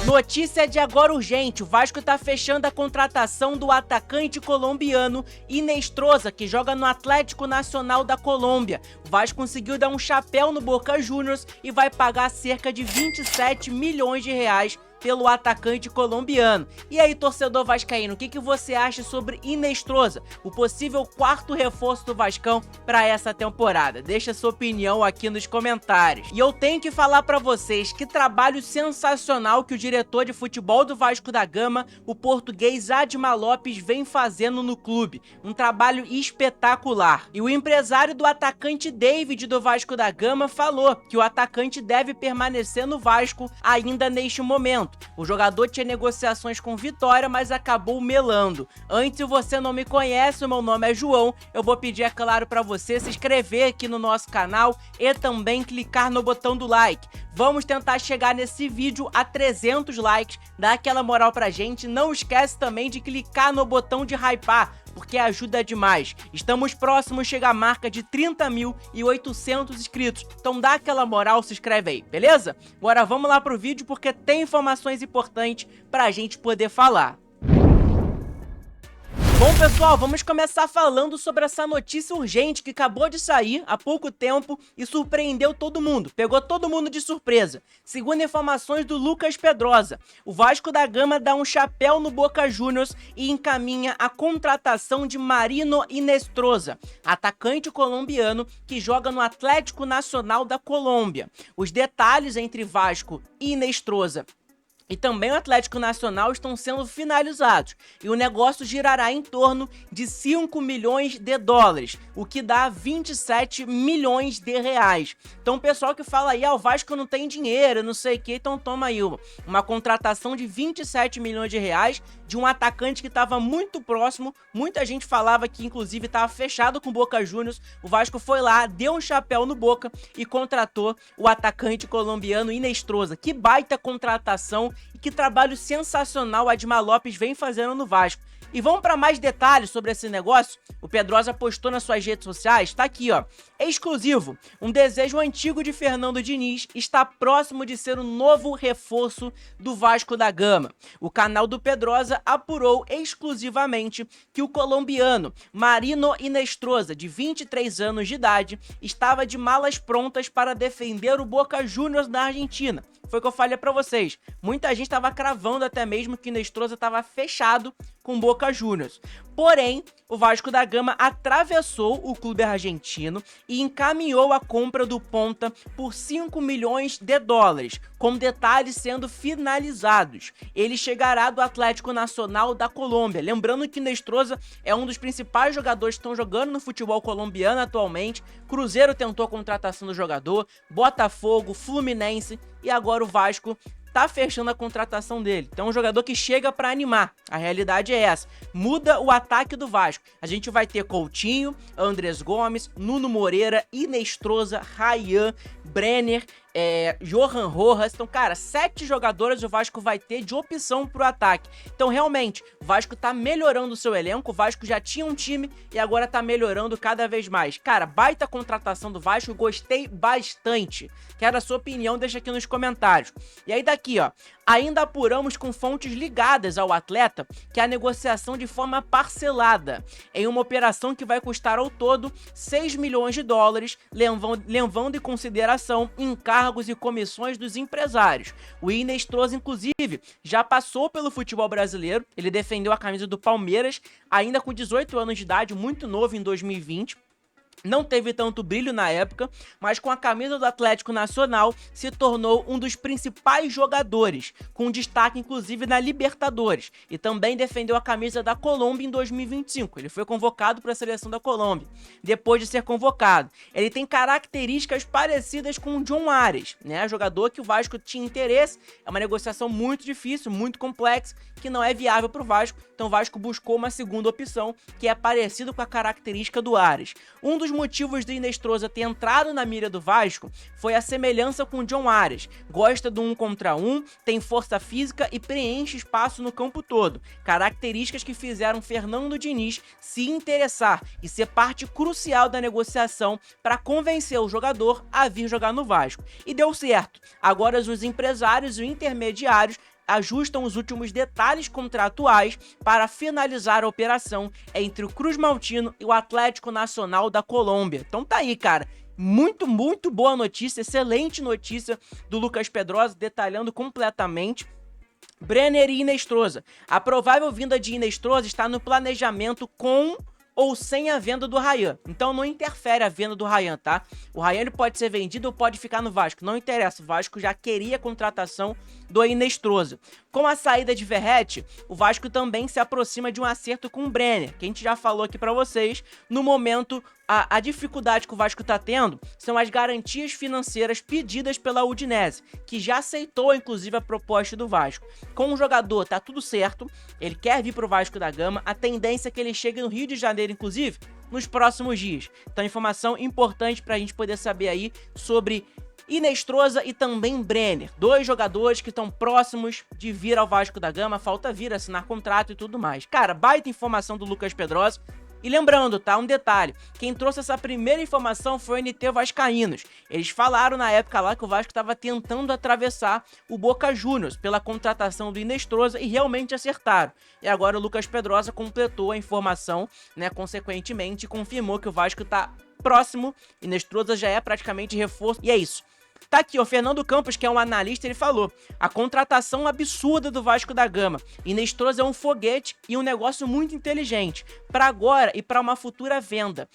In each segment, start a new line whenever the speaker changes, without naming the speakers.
Notícia de agora urgente, o Vasco tá fechando a contratação do atacante colombiano Inestrosa, que joga no Atlético Nacional da Colômbia. O Vasco conseguiu dar um chapéu no Boca Juniors e vai pagar cerca de 27 milhões de reais pelo atacante colombiano. E aí, torcedor vascaíno, o que você acha sobre Inestrosa, o possível quarto reforço do Vascão para essa temporada? Deixa sua opinião aqui nos comentários. E eu tenho que falar para vocês que trabalho sensacional que o diretor de futebol do Vasco da Gama, o português Admar Lopes, vem fazendo no clube. Um trabalho espetacular. E o empresário do atacante David do Vasco da Gama falou que o atacante deve permanecer no Vasco ainda neste momento. O jogador tinha negociações com Vitória, mas acabou melando. Antes, se você não me conhece, o meu nome é João, eu vou pedir, é claro, para você se inscrever aqui no nosso canal e também clicar no botão do like. Vamos tentar chegar nesse vídeo a 300 likes, dá aquela moral pra gente. Não esquece também de clicar no botão de hypar, porque ajuda demais. Estamos próximos de chegar à marca de 30.800 inscritos, então dá aquela moral, se inscreve aí, beleza? Agora vamos lá pro vídeo, porque tem informações importantes pra gente poder falar. Bom, pessoal, vamos começar falando sobre essa notícia urgente que acabou de sair há pouco tempo e surpreendeu todo mundo, pegou todo mundo de surpresa. Segundo informações do Lucas Pedrosa, o Vasco da Gama dá um chapéu no Boca Juniors e encaminha a contratação de Marino Inestrosa, atacante colombiano que joga no Atlético Nacional da Colômbia. Os detalhes entre Vasco e Inestrosa e também o Atlético Nacional estão sendo finalizados, e o negócio girará em torno de 5 milhões de dólares, o que dá 27 milhões de reais. Então o pessoal que fala aí, o Vasco não tem dinheiro, não sei o que, então toma aí uma contratação de 27 milhões de reais de um atacante que estava muito próximo. Muita gente falava que inclusive estava fechado com o Boca Juniors. O Vasco foi lá, deu um chapéu no Boca e contratou o atacante colombiano Inestrosa. Que baita contratação e que trabalho sensacional o Admar Lopes vem fazendo no Vasco. E vamos para mais detalhes sobre esse negócio? O Pedrosa postou nas suas redes sociais, tá aqui ó, exclusivo, um desejo antigo de Fernando Diniz está próximo de ser o novo reforço do Vasco da Gama. O canal do Pedrosa apurou exclusivamente que o colombiano Marino Inestrosa, de 23 anos de idade, estava de malas prontas para defender o Boca Juniors da Argentina. Foi o que eu falei pra vocês, muita gente estava cravando até mesmo que Inestrosa estava fechado com o Boca Juniors. Porém, o Vasco da Gama atravessou o clube argentino e encaminhou a compra do ponta por 5 milhões de dólares, com detalhes sendo finalizados. Ele chegará do Atlético Nacional da Colômbia. Lembrando que Inestrosa é um dos principais jogadores que estão jogando no futebol colombiano atualmente. Cruzeiro tentou a contratação do jogador, Botafogo, Fluminense e agora o Vasco tá fechando a contratação dele. Então é um jogador que chega pra animar. A realidade é essa. Muda o ataque do Vasco. A gente vai ter Coutinho, Andrés Gomes, Nuno Moreira, Inestrosa, Ryan, Brenner, Johan Rojas. Então, cara, 7 jogadores o Vasco vai ter de opção pro ataque. Então, realmente, o Vasco tá melhorando o seu elenco. O Vasco já tinha um time e agora tá melhorando cada vez mais. Cara, baita contratação do Vasco, gostei bastante. Quero a sua opinião, deixa aqui nos comentários. E aí daqui, ó, ainda apuramos com fontes ligadas ao atleta que a negociação de forma parcelada, em uma operação que vai custar ao todo 6 milhões de dólares, levando em consideração encargos e comissões dos empresários. O Inestrosa, inclusive, já passou pelo futebol brasileiro, ele defendeu a camisa do Palmeiras, ainda com 18 anos de idade, muito novo em 2020. Não teve tanto brilho na época, mas com a camisa do Atlético Nacional se tornou um dos principais jogadores, com destaque inclusive na Libertadores, e também defendeu a camisa da Colômbia em 2025. Ele foi convocado para a seleção da Colômbia. Depois de ser convocado, ele tem características parecidas com o John Ares, né? Jogador que o Vasco tinha interesse. É uma negociação muito difícil, muito complexa, que não é viável para o Vasco. Então o Vasco buscou uma segunda opção que é parecida com a característica do Ares. Um dos motivos de Inestrosa ter entrado na mira do Vasco foi a semelhança com o John Ares. Gosta do 1 contra 1, tem força física e preenche espaço no campo todo. Características que fizeram Fernando Diniz se interessar e ser parte crucial da negociação para convencer o jogador a vir jogar no Vasco. E deu certo. Agora os empresários e intermediários ajustam os últimos detalhes contratuais para finalizar a operação entre o Cruz Maltino e o Atlético Nacional da Colômbia. Então tá aí, cara. Muito boa notícia, excelente notícia do Lucas Pedrosa, detalhando completamente. Brenner e Inestrosa. A provável vinda de Inestrosa está no planejamento com ou sem a venda do Ryan. Então não interfere a venda do Ryan, tá? O Ryan ele pode ser vendido ou pode ficar no Vasco. Não interessa, o Vasco já queria a contratação do Inestrosa. Com a saída de Verratti, o Vasco também se aproxima de um acerto com o Brenner, que a gente já falou aqui pra vocês. No momento, a dificuldade que o Vasco tá tendo são as garantias financeiras pedidas pela Udinese, que já aceitou, inclusive, a proposta do Vasco. Com o jogador, tá tudo certo, ele quer vir pro Vasco da Gama, a tendência é que ele chegue no Rio de Janeiro, inclusive, nos próximos dias. Então, informação importante pra gente poder saber aí sobre Inestrosa e também Brenner, dois jogadores que estão próximos de vir ao Vasco da Gama, falta vir, assinar contrato e tudo mais. Cara, baita informação do Lucas Pedrosa. E lembrando, tá, um detalhe, quem trouxe essa primeira informação foi o NT Vascaínos. Eles falaram na época lá que o Vasco estava tentando atravessar o Boca Juniors pela contratação do Inestrosa e realmente acertaram. E agora o Lucas Pedrosa completou a informação, né, consequentemente confirmou que o Vasco tá próximo, Inestrosa já é praticamente reforço, e é isso. Tá aqui, o Fernando Campos, que é um analista, ele falou: a contratação absurda do Vasco da Gama. Inestrosa é um foguete e um negócio muito inteligente, para agora e para uma futura venda.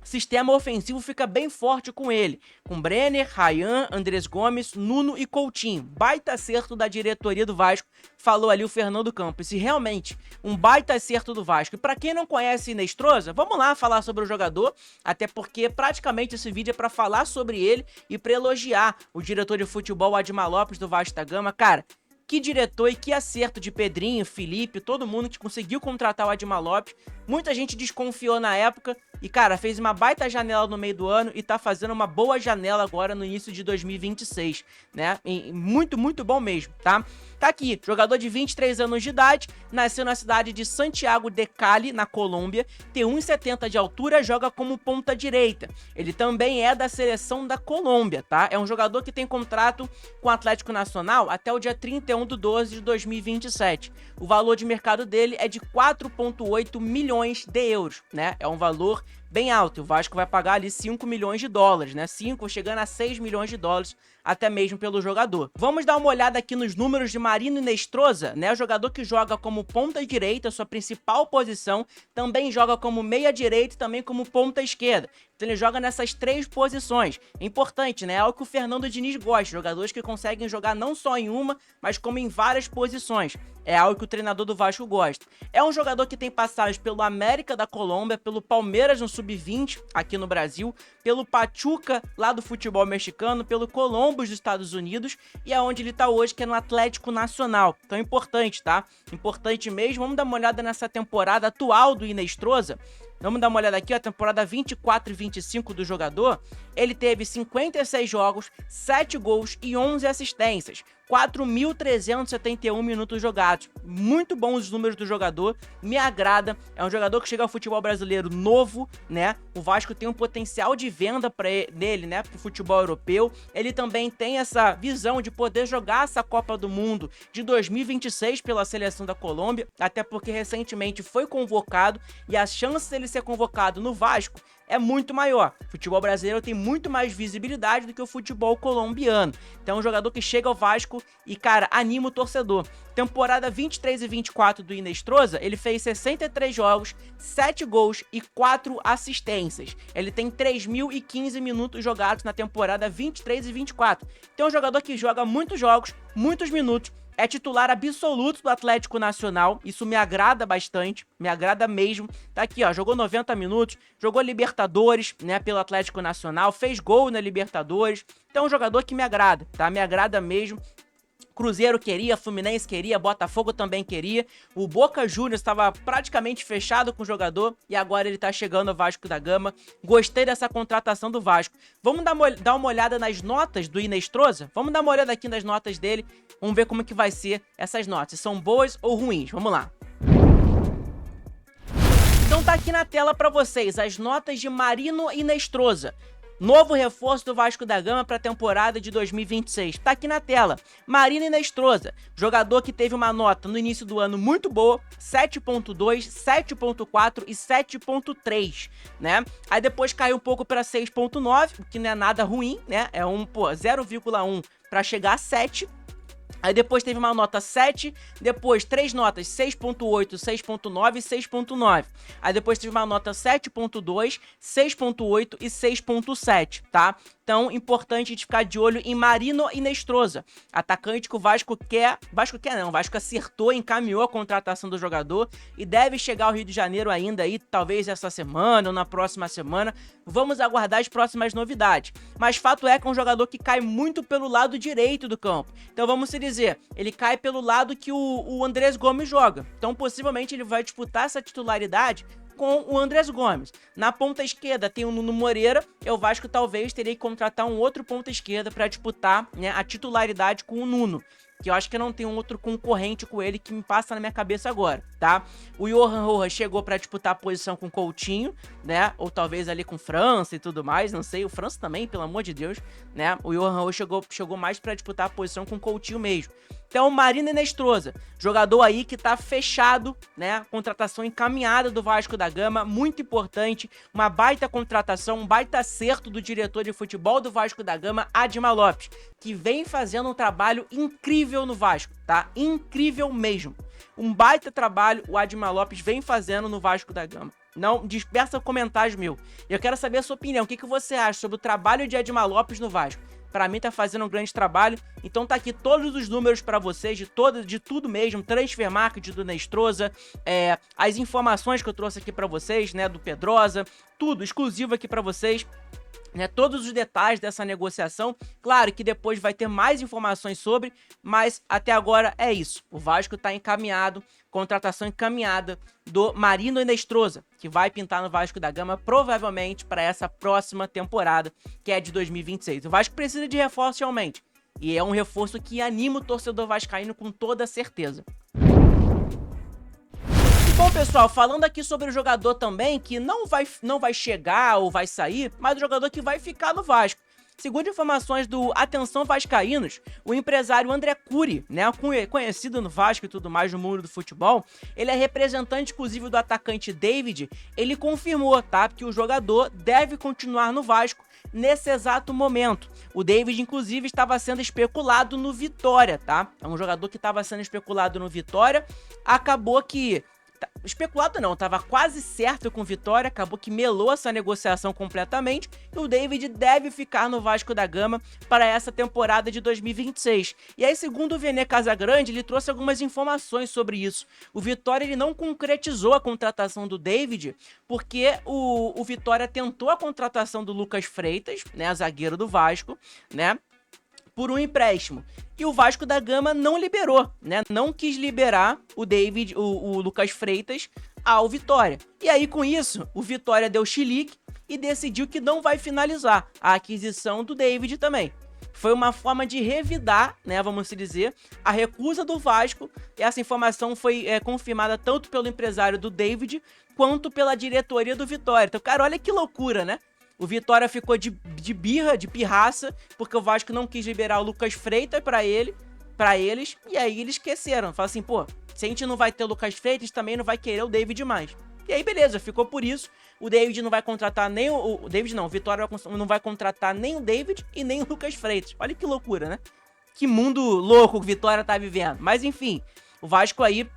Sistema ofensivo fica bem forte com ele, com Brenner, Ryan, Andrés Gomes, Nuno e Coutinho. Baita acerto da diretoria do Vasco, falou ali o Fernando Campos. E realmente, um baita acerto do Vasco. E pra quem não conhece Inestrosa, vamos lá falar sobre o jogador, até porque praticamente esse vídeo é pra falar sobre ele e pra elogiar o diretor de futebol Admar Lopes do Vasco da Gama. Cara, que diretor e que acerto de Pedrinho, Felipe, todo mundo que conseguiu contratar o Admar Lopes. Muita gente desconfiou na época e, cara, fez uma baita janela no meio do ano e tá fazendo uma boa janela agora no início de 2026, né? E muito bom mesmo, tá? Tá aqui, jogador de 23 anos de idade, nasceu na cidade de Santiago de Cali, na Colômbia, tem 1,70 de altura, joga como ponta direita. Ele também é da seleção da Colômbia, tá? É um jogador que tem contrato com o Atlético Nacional até o dia 31/12 de 2027. O valor de mercado dele é de 4,8 milhões de euros, né? É um valor bem alto. O Vasco vai pagar ali 5 milhões de dólares, né? 5 chegando a 6 milhões de dólares até mesmo pelo jogador. Vamos dar uma olhada aqui nos números de Marino Inestrosa, né? O jogador que joga como ponta direita, sua principal posição, também joga como meia direita e também como ponta esquerda. Então ele joga nessas três posições. É importante, né? É algo que o Fernando Diniz gosta, jogadores que conseguem jogar não só em uma, mas como em várias posições. É algo que o treinador do Vasco gosta. É um jogador que tem passagens pelo América da Colômbia, pelo Palmeiras no Sub-20 aqui no Brasil, pelo Pachuca lá do futebol mexicano, pelo Columbus dos Estados Unidos e aonde ele tá hoje, que é no Atlético Nacional. Então é importante, tá? Importante mesmo. Vamos dar uma olhada nessa temporada atual do Inestrosa. Vamos dar uma olhada aqui, a temporada 24 e 25 do jogador. Ele teve 56 jogos, 7 gols e 11 assistências. 4.371 minutos jogados. Muito bons os números do jogador, me agrada. É um jogador que chega ao futebol brasileiro novo, né? O Vasco tem um potencial de venda nele, né? Pro futebol europeu. Ele também tem essa visão de poder jogar essa Copa do Mundo de 2026 pela seleção da Colômbia, até porque recentemente foi convocado e a chance dele ser convocado no Vasco é muito maior. O futebol brasileiro tem muito mais visibilidade do que o futebol colombiano. Então é um jogador que chega ao Vasco e, cara, anima o torcedor. Temporada 23 e 24 do Inestrosa, ele fez 63 jogos, 7 gols e 4 assistências. Ele tem 3.015 minutos jogados na temporada 23 e 24. Então é um jogador que joga muitos jogos, muitos minutos. É titular absoluto do Atlético Nacional, isso me agrada bastante, me agrada mesmo. Tá aqui, ó, jogou 90 minutos, jogou Libertadores, né, pelo Atlético Nacional, fez gol na Libertadores. Então é um jogador que me agrada, tá? Me agrada mesmo. Cruzeiro queria, Fluminense queria, Botafogo também queria. O Boca Juniors estava praticamente fechado com o jogador e agora ele tá chegando ao Vasco da Gama. Gostei dessa contratação do Vasco. Vamos dar uma olhada nas notas do Inestrosa? Vamos dar uma olhada aqui nas notas dele. Vamos ver como que vai ser essas notas. Se são boas ou ruins. Vamos lá. Então tá aqui na tela para vocês as notas de Marino Inestrosa. Novo reforço do Vasco da Gama para a temporada de 2026. Tá aqui na tela. Marino Inestrosa, jogador que teve uma nota no início do ano muito boa, 7.2, 7.4 e 7.3, né? Aí depois caiu um pouco para 6.9, o que não é nada ruim, né? É 0,1 para chegar a 7. Aí depois teve uma nota 7, depois 3 notas 6.8, 6.9 e 6.9. Aí depois teve uma nota 7.2, 6.8 e 6.7, tá? Então, importante a gente ficar de olho em Marino Inestrosa, atacante que o Vasco quer... O Vasco acertou, encaminhou a contratação do jogador e deve chegar ao Rio de Janeiro ainda aí, talvez essa semana ou na próxima semana. Vamos aguardar as próximas novidades. Mas fato é que é um jogador que cai muito pelo lado direito do campo. Então vamos se dizer, ele cai pelo lado que o Andrés Gomes joga. Então possivelmente ele vai disputar essa titularidade com o Andrés Gomes. Na ponta esquerda tem o Nuno Moreira, e o Vasco talvez teria que contratar um outro ponta esquerda para disputar, né, a titularidade com o Nuno, que eu acho que não tem um outro concorrente com ele que me passa na minha cabeça agora, tá? O Johan Rojas chegou pra disputar a posição com o Coutinho, né? Ou talvez ali com o França e tudo mais, não sei. O França também, pelo amor de Deus, né? O Johan Rojas chegou mais pra disputar a posição com o Coutinho mesmo. Então, Marino Inestrosa, jogador aí que tá fechado, né? Contratação encaminhada do Vasco da Gama, muito importante, uma baita contratação, um baita acerto do diretor de futebol do Vasco da Gama, Admar Lopes, que vem fazendo um trabalho incrível no Vasco, tá? Incrível mesmo. Um baita trabalho o Admar Lopes vem fazendo no Vasco da Gama. Não dispersa comentários meu. Eu quero saber a sua opinião. O que você acha sobre o trabalho de Admar Lopes no Vasco? Pra mim tá fazendo um grande trabalho, então tá aqui todos os números pra vocês, de tudo mesmo, transfer market do Inestrosa, as informações que eu trouxe aqui pra vocês, né, do Pedrosa, tudo exclusivo aqui pra vocês. Né, todos os detalhes dessa negociação, claro que depois vai ter mais informações sobre, mas até agora é isso, o Vasco tá encaminhado, contratação encaminhada do Marino Inestrosa, que vai pintar no Vasco da Gama provavelmente para essa próxima temporada, que é de 2026. O Vasco precisa de reforço realmente, e é um reforço que anima o torcedor vascaíno com toda certeza. Bom, pessoal, falando aqui sobre o jogador também, que não vai chegar ou vai sair, mas o jogador que vai ficar no Vasco. Segundo informações do Atenção Vascaínos, o empresário André Cury, né, conhecido no Vasco e tudo mais no mundo do futebol, ele é representante inclusive do atacante David, ele confirmou, tá, que o jogador deve continuar no Vasco nesse exato momento. O David, inclusive, estava sendo especulado no Vitória, tá? É um jogador que estava sendo especulado no Vitória, acabou que... Especulado não, tava quase certo com Vitória, acabou que melou essa negociação completamente e o David deve ficar no Vasco da Gama para essa temporada de 2026. E aí, segundo o Vene Casagrande, ele trouxe algumas informações sobre isso. O Vitória ele não concretizou a contratação do David porque o Vitória tentou a contratação do Lucas Freitas, né, zagueiro do Vasco, né, por um empréstimo. E o Vasco da Gama não liberou, né? Não quis liberar o David, o Lucas Freitas ao Vitória. E aí, com isso, o Vitória deu chilique e decidiu que não vai finalizar a aquisição do David também. Foi uma forma de revidar, né, vamos dizer, a recusa do Vasco. E essa informação foi confirmada tanto pelo empresário do David quanto pela diretoria do Vitória. Então, cara, olha que loucura, né? O Vitória ficou de birra, de pirraça, porque o Vasco não quis liberar o Lucas Freitas pra eles, e aí eles esqueceram. Falaram assim, pô, se a gente não vai ter o Lucas Freitas, também não vai querer o David mais. E aí, beleza, ficou por isso. O David não vai contratar nem o David não, o Vitória não vai contratar nem o David e nem o Lucas Freitas. Olha que loucura, né? Que mundo louco o Vitória tá vivendo. Mas enfim, o Vasco aí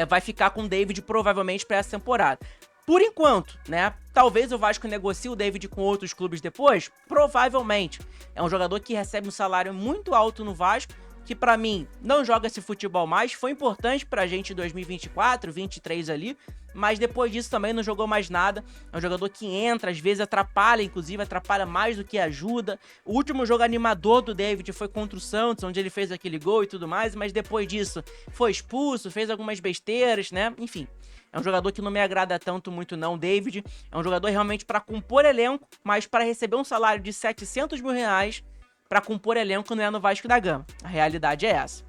vai ficar com o David provavelmente pra essa temporada. Por enquanto, né? Talvez o Vasco negocie o David com outros clubes depois? Provavelmente. É um jogador que recebe um salário muito alto no Vasco, que pra mim não joga esse futebol mais. Foi importante pra gente em 2024, 2023 ali, mas depois disso também não jogou mais nada. É um jogador que entra, às vezes atrapalha, inclusive atrapalha mais do que ajuda. O último jogo animador do David foi contra o Santos, onde ele fez aquele gol e tudo mais, mas depois disso foi expulso, fez algumas besteiras, né? Enfim. É um jogador que não me agrada tanto muito não, David. É um jogador realmente para compor elenco, mas para receber um salário de 700 mil reais para compor elenco não é no Vasco da Gama. A realidade é essa.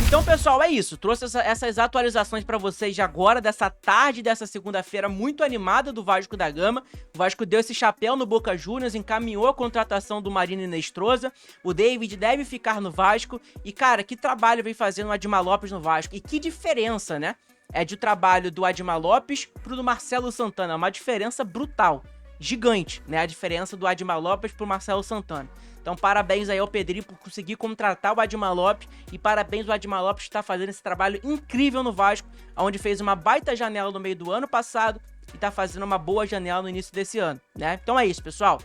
Então, pessoal, é isso. Trouxe essas atualizações pra vocês de agora, dessa tarde, dessa segunda-feira muito animada do Vasco da Gama. O Vasco deu esse chapéu no Boca Juniors, encaminhou a contratação do Marino Inestrosa. O David deve ficar no Vasco. E, cara, que trabalho vem fazendo o Admar Lopes no Vasco. E que diferença, né? É de trabalho do Admar Lopes pro do Marcelo Santana. Uma diferença brutal. Gigante, né? A diferença do Admar Lopes pro Marcelo Santana. Então, parabéns aí ao Pedrinho por conseguir contratar o Admar Lopes e parabéns ao Admar Lopes que está fazendo esse trabalho incrível no Vasco, onde fez uma baita janela no meio do ano passado e tá fazendo uma boa janela no início desse ano, né? Então é isso, pessoal.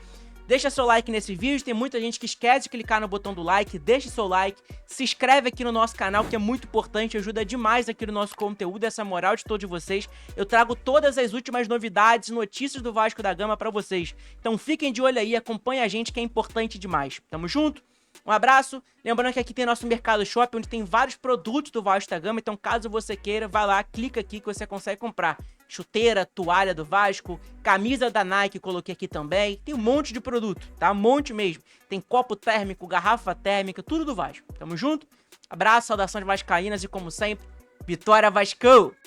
Deixa seu like nesse vídeo, tem muita gente que esquece de clicar no botão do like, deixa seu like, se inscreve aqui no nosso canal que é muito importante, ajuda demais aqui no nosso conteúdo, essa moral de todos vocês. Eu trago todas as últimas novidades, notícias do Vasco da Gama pra vocês. Então fiquem de olho aí, acompanha a gente que é importante demais. Tamo junto? Um abraço, lembrando que aqui tem nosso Mercado Shopping, onde tem vários produtos do Vasco da Gama, então caso você queira, vai lá, clica aqui que você consegue comprar. Chuteira, toalha do Vasco, camisa da Nike, coloquei aqui também, tem um monte de produto, tá? Um monte mesmo. Tem copo térmico, garrafa térmica, tudo do Vasco. Tamo junto? Abraço, saudações vascaínas e como sempre, Vitória Vascão!